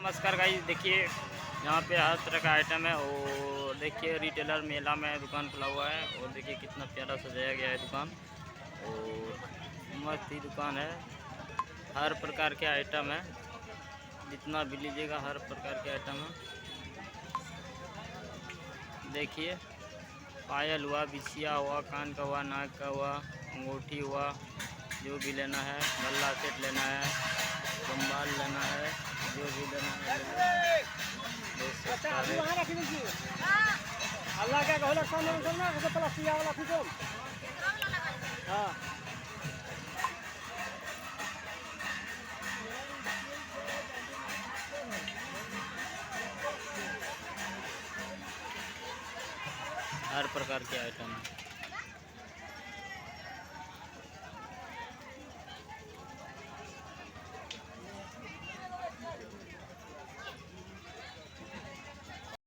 नमस्कार गाइस, देखिए यहाँ पे हर तरह का आइटम है। और देखिए रिटेलर मेला में दुकान खुला हुआ है। और देखिए कितना प्यारा सजाया गया है दुकान। और मस्त ही दुकान है, हर प्रकार के आइटम है, जितना भी लीजिएगा हर प्रकार के आइटम है। देखिए पायल हुआ, बिछिया हुआ, कान का हुआ, नाक का हुआ, अंगूठी हुआ, जो भी लेना है, गल्ला सेट लेना है, कंबाल लेना है, जो भी लेना है देख सकता है। अल्लाह क्या कहला सामने ना ऐसे प्लास्टिक वाला फिर हां हर प्रकार के आइटम है।